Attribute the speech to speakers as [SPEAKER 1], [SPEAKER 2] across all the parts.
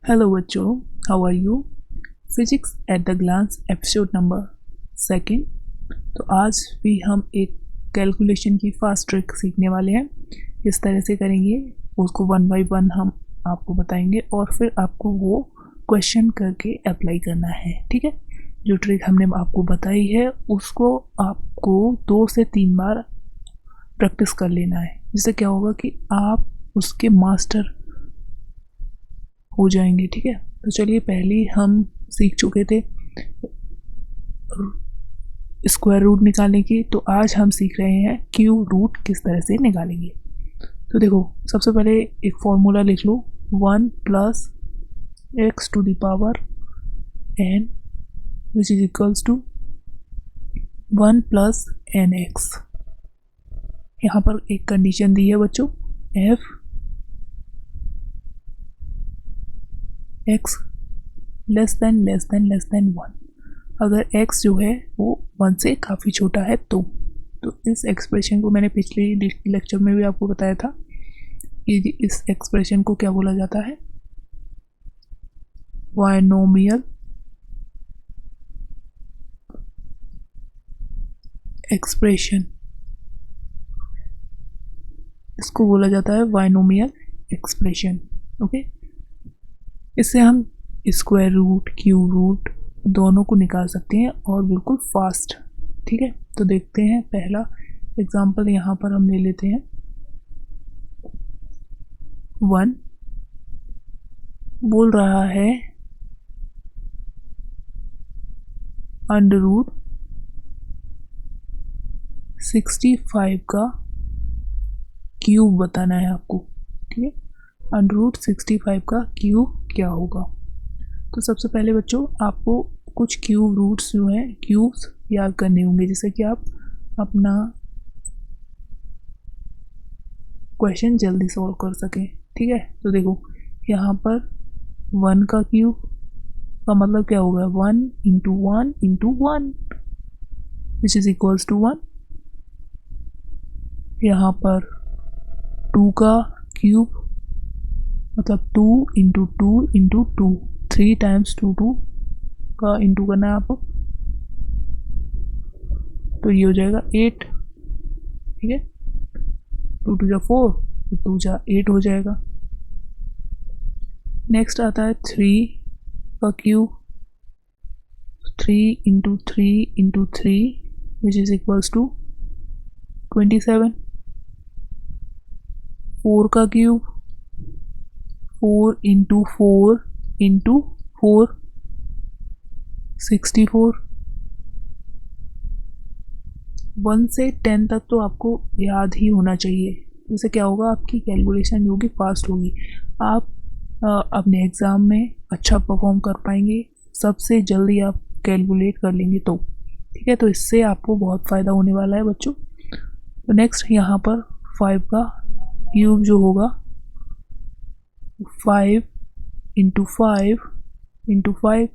[SPEAKER 1] Hello बच्चों, how are you. Physics at the glance episode number 2। तो आज भी हम एक कैलकुलेशन की फास्ट ट्रिक सीखने वाले हैं। किस तरह से करेंगे उसको वन बाय वन हम आपको बताएंगे और फिर आपको वो क्वेश्चन करके अप्लाई करना है। ठीक है, जो ट्रिक हमने आपको बताई है उसको आपको 2 से 3 बार प्रैक्टिस कर लेना है, जिससे क्या होगा कि आप उसके मास्टर हो जाएंगे। ठीक है, तो चलिए, पहले हम सीख चुके थे स्क्वायर रूट निकालने की, तो आज हम सीख रहे हैं क्यूब रूट किस तरह से निकालेंगे। तो देखो, सबसे पहले एक फॉर्मूला लिख लो, 1 plus x to the power n which is equals to 1 plus n x. यहाँ पर एक कंडीशन दी है बच्चों, एफ एक्स लेस देन 1। अगर x जो है वो 1 से काफ़ी छोटा है तो इस एक्सप्रेशन को मैंने पिछले लेक्चर में भी आपको बताया था कि इस एक्सप्रेशन को क्या बोला जाता है, बायनोमियल एक्सप्रेशन। इसको बोला जाता है बायनोमियल एक्सप्रेशन। ओके, इससे हम स्क्वायर रूट, क्यूब रूट दोनों को निकाल सकते हैं और बिल्कुल फास्ट। ठीक है, तो देखते हैं पहला एग्जांपल यहाँ पर हम ले लेते हैं। 1 बोल रहा है अंडर रूट 65 का क्यूब बताना है आपको। ठीक है, अंडर रूट 65 का क्यूब क्या होगा। तो सबसे पहले बच्चों आपको कुछ क्यूब रूट्स जो हैं, क्यूब्स याद करने होंगे, जिससे कि आप अपना क्वेश्चन जल्दी सॉल्व कर सकें। ठीक है, तो देखो यहाँ पर 1 का क्यूब का मतलब क्या होगा, 1 into 1 into 1 which is equals to 1। यहाँ पर 2 का क्यूब मतलब 2 इंटू 2 इंटू 2, 3 टाइम्स 2 का इंटू करना है आपको, तो ये हो जाएगा 8। ठीक है, 2 2 जा 4, 2 जा 8 हो जाएगा। नेक्स्ट आता है 3 का cube, 3 into 3 into 3 which is equals to 27। 4 का क्यूब, 4 इंटू 4 इंटू 4 64। 1 से 10 तक तो आपको याद ही होना चाहिए, इससे क्या होगा, आपकी कैलकुलेशन जो होगी फास्ट होगी, आप अपने एग्ज़ाम में अच्छा परफॉर्म कर पाएंगे, सबसे जल्दी आप कैलकुलेट कर लेंगे तो। ठीक है, तो इससे आपको बहुत फ़ायदा होने वाला है बच्चों। तो नेक्स्ट यहाँ पर 5 का क्यूब जो होगा, 5 इंटू 5 इंटू 5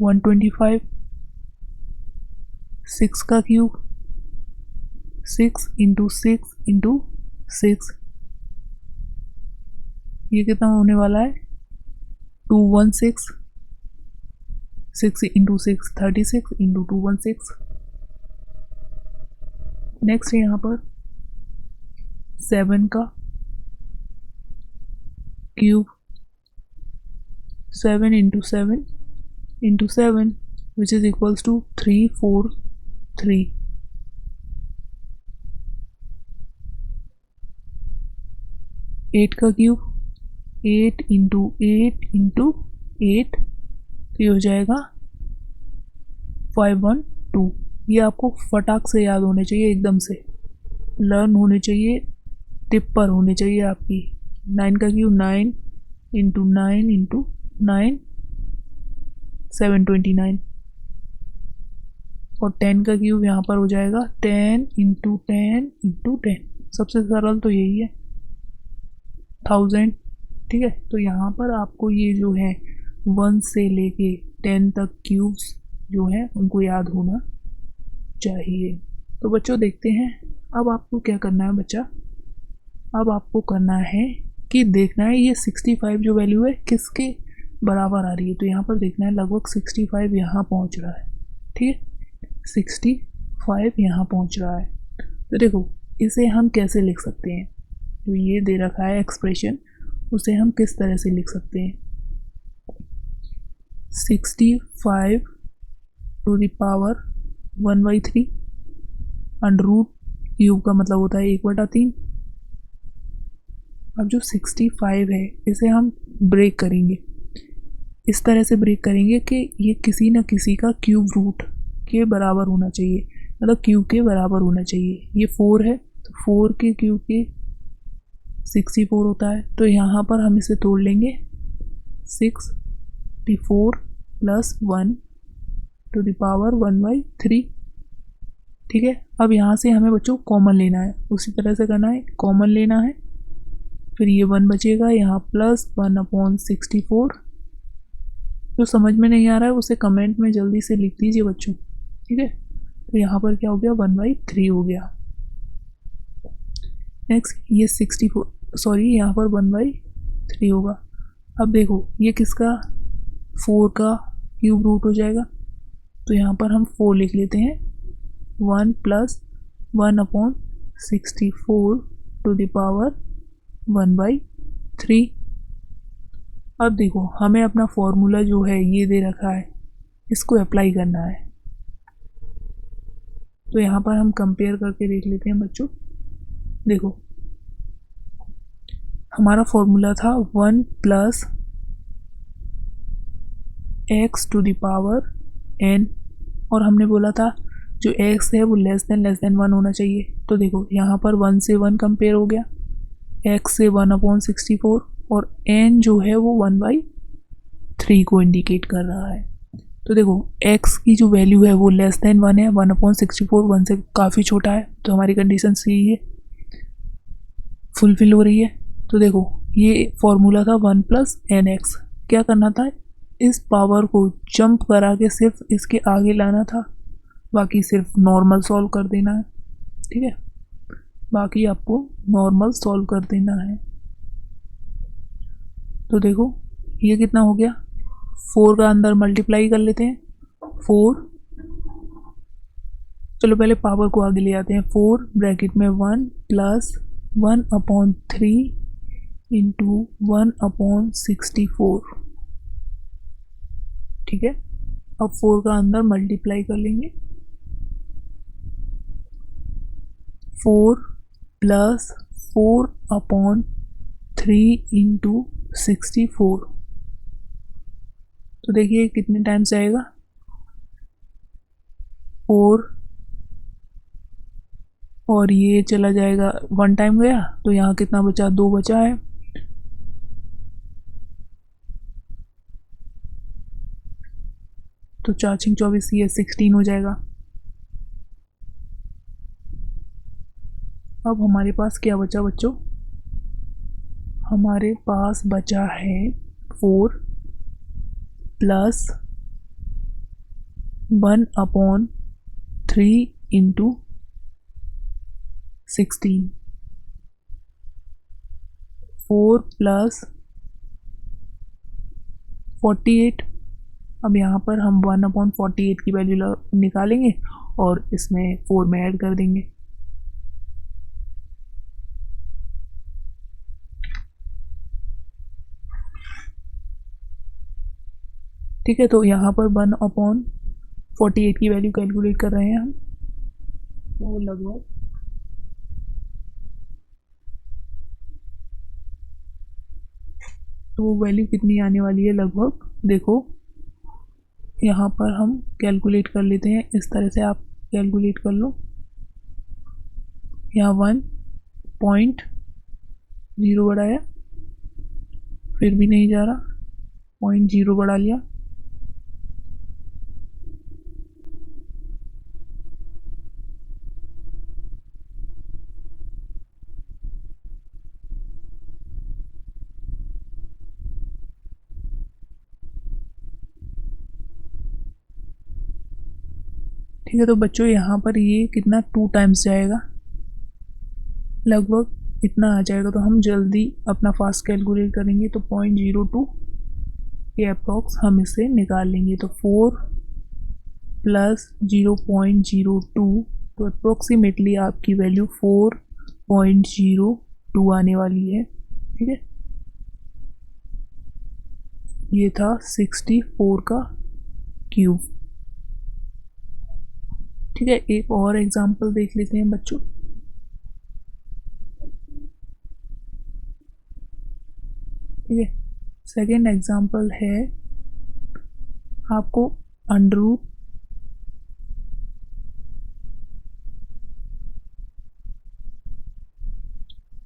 [SPEAKER 1] 125। 6 का क्यूब, 6 इंटू 6 इंटू 6, ये कितना होने वाला है, 216। 6 इंटू 6 36 इंटू 216। नेक्स्ट यहाँ पर 7 का cube, 7 into 7 into 7 which is equals to 343। 8 का क्यूब, 8 इंटू 8 इंटू 8, तो ये हो जाएगा 512। ये आपको फटाक से याद होने चाहिए, एकदम से लर्न होने चाहिए, टिप पर होने चाहिए आपकी। 9 का क्यूब, 9 इंटू 9 इंटू 9 729। और 10 का क्यूब यहाँ पर हो जाएगा 10 इंटू 10 इंटू 10, सबसे सरल तो यही है, 1000। ठीक है, तो यहाँ पर आपको ये जो है 1 से लेके 10 तक क्यूब्स जो हैं उनको याद होना चाहिए। तो बच्चों देखते हैं अब आपको क्या करना है बच्चा, अब आपको करना है कि देखना है ये 65 जो वैल्यू है किसके बराबर आ रही है। तो यहाँ पर देखना है लगभग 65 यहाँ पहुँच रहा है, ठीक है, 65 यहाँ पहुँच रहा है। तो देखो इसे हम कैसे लिख सकते हैं, तो ये दे रखा है एक्सप्रेशन, उसे हम किस तरह से लिख सकते हैं, 65 to the power 1/3, under root cube का मतलब होता है 1/3। अब जो 65 है इसे हम ब्रेक करेंगे, इस तरह से ब्रेक करेंगे कि ये किसी न किसी का क्यूब रूट के बराबर होना चाहिए, मतलब क्यूब के बराबर होना चाहिए। ये 4 है तो 4 के क्यूब के 64 होता है, तो यहाँ पर हम इसे तोड़ लेंगे, 64 प्लस 1 टू द पावर 1/3, ठीक है। अब यहाँ से हमें बच्चों कॉमन लेना है, उसी तरह से करना है, कॉमन लेना है, फिर ये 1 बचेगा यहाँ प्लस 1/64। जो समझ में नहीं आ रहा है उसे कमेंट में जल्दी से लिख दीजिए बच्चों, ठीक है। तो यहाँ पर क्या हो गया, 1/3 हो गया। नेक्स्ट ये 64, सॉरी यहाँ पर 1/3 होगा। अब देखो ये किसका, 4 का क्यूब रूट हो जाएगा, तो यहाँ पर हम 4 लिख लेते हैं, 1 प्लस 1/64 टू द पावर 1/3। अब देखो हमें अपना फॉर्मूला जो है ये दे रखा है, इसको अप्लाई करना है। तो यहाँ पर हम कंपेयर करके देख लेते हैं बच्चों। देखो हमारा फॉर्मूला था 1 plus x to the power n, और हमने बोला था जो x है वो लेस देन 1 होना चाहिए। तो देखो यहाँ पर 1 से 1 कंपेयर हो गया, x से 1/64, और n जो है वो 1/3 को इंडिकेट कर रहा है। तो देखो x की जो वैल्यू है वो लेस देन 1 है, 1/64 1 से काफ़ी छोटा है, तो हमारी कंडीशन सही है, फुलफिल हो रही है। तो देखो ये फॉर्मूला था 1 प्लस nx, क्या करना था, इस पावर को जंप करा के सिर्फ इसके आगे लाना था, बाकी सिर्फ नॉर्मल सॉल्व कर देना है, ठीक है, बाकी आपको नॉर्मल सॉल्व कर देना है। तो देखो ये कितना हो गया, 4 का अंदर मल्टीप्लाई कर लेते हैं, 4, चलो पहले पावर को आगे ले आते हैं, 4 ब्रैकेट में 1 प्लस 1/3 इंटू 1/64, ठीक है। अब 4 का अंदर मल्टीप्लाई कर लेंगे, 4 प्लस 4/3 इंटू 64, तो देखिए कितने टाइम्स जाएगा, 4 और ये चला जाएगा 1 टाइम गया, तो यहाँ कितना बचा, 2 बचा है। तो 4 6 24, ये 16 हो जाएगा। अब हमारे पास क्या बचा बच्चों, हमारे पास बचा है 4 प्लस 1/3 इंटू 16, 4 प्लस 48। अब यहाँ पर हम 1/48 की वैल्यू निकालेंगे और इसमें 4 में ऐड कर देंगे, ठीक है। तो यहाँ पर 1/48 की वैल्यू कैलकुलेट कर रहे हैं हम, वो लगभग तो वो वैल्यू कितनी आने वाली है, लगभग देखो यहाँ पर हम कैलकुलेट कर लेते हैं, इस तरह से आप कैलकुलेट कर लो। यहाँ 1.0 बढ़ाया, फिर भी नहीं जा रहा, 0.0 बढ़ा लिया, ठीक है। तो बच्चों यहाँ पर ये कितना 2 टाइम्स जाएगा, लगभग इतना आ जाएगा तो हम जल्दी अपना फास्ट कैलकुलेट करेंगे। तो 0.02 ये अप्रॉक्स हम इसे निकाल लेंगे। तो 4 प्लस 0.02, तो अप्रोक्सीमेटली आपकी वैल्यू 4.02 आने वाली है। ठीक है, ये था 64 का क्यूब। ठीक है, एक और एग्जांपल देख लेते हैं बच्चों। ठीक है, सेकेंड एग्जांपल है, आपको अंडर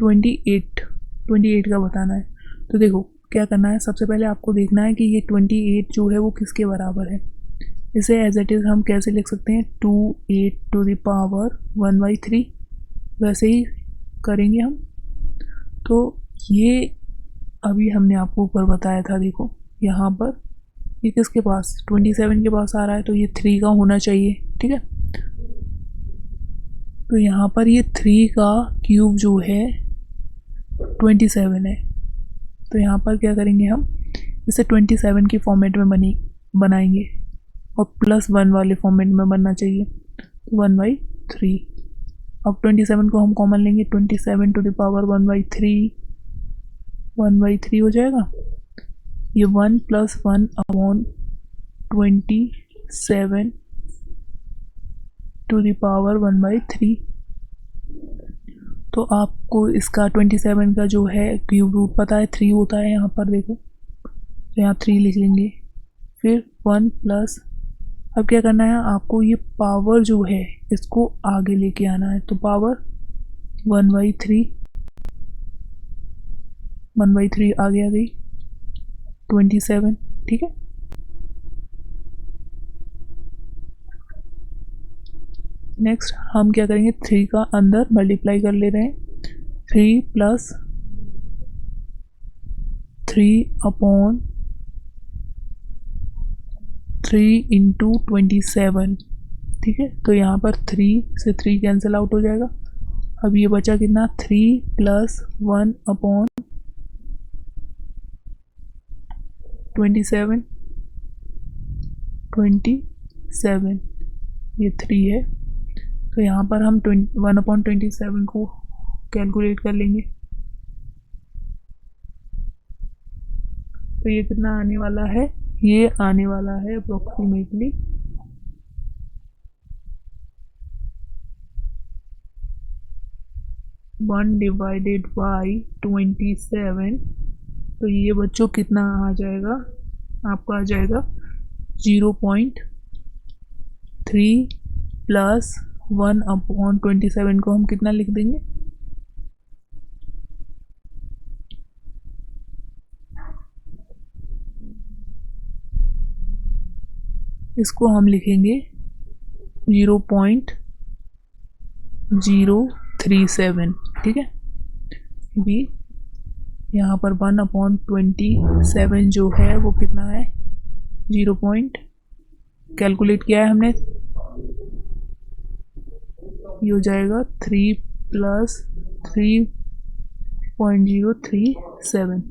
[SPEAKER 1] 28 का बताना है। तो देखो क्या करना है, सबसे पहले आपको देखना है कि ये 28 जो है वो किसके बराबर है। इसे एज इट इज़ हम कैसे लिख सकते हैं, 28 टू द पावर 1/3, वैसे ही करेंगे हम। तो ये अभी हमने आपको ऊपर बताया था, देखो यहाँ पर ये किसके पास 27 के पास आ रहा है, तो ये 3 का होना चाहिए। ठीक है, तो यहाँ पर ये 3 का क्यूब जो है 27 है। तो यहाँ पर क्या करेंगे, हम इसे 27 की फॉर्मेट में बनाएंगे और +1 वाले फॉर्मेट में बनना चाहिए। 1/3। अब 27 को हम कॉमन लेंगे, 27 टू द पावर 1/3 हो जाएगा। ये 1 + 1/27 टू द पावर 1/3। तो आपको इसका 27 का जो है क्यूब रूट पता है, 3 होता है। यहाँ पर देखो, तो यहाँ 3 लिख लेंगे, फिर 1 प्लस, अब क्या करना है आपको, ये पावर जो है इसको आगे लेके आना है। तो पावर 1/3 आगे आ गई 27। ठीक है, नेक्स्ट हम क्या करेंगे, 3 का अंदर मल्टीप्लाई कर ले रहे हैं। 3 + 3/3 इंटू 27। ठीक है, तो यहाँ पर 3 से 3 कैंसिल आउट हो जाएगा। अब ये बचा कितना, 3 + 1/27 ये 3 है। तो यहाँ पर हम 1/27 को कैलकुलेट कर लेंगे। तो ये कितना आने वाला है, ये आने वाला है अप्रोक्सीमेटली 1/27। तो ये बच्चों कितना आ जाएगा, आपका आ जाएगा 0.3 + 1/27 को हम कितना लिख देंगे, इसको हम लिखेंगे 0.037। ठीक है, भी यहाँ पर 1/27 जो है वो कितना है, 0 पॉइंट कैलकुलेट किया है हमने, ये हो जाएगा 3 + 3.037।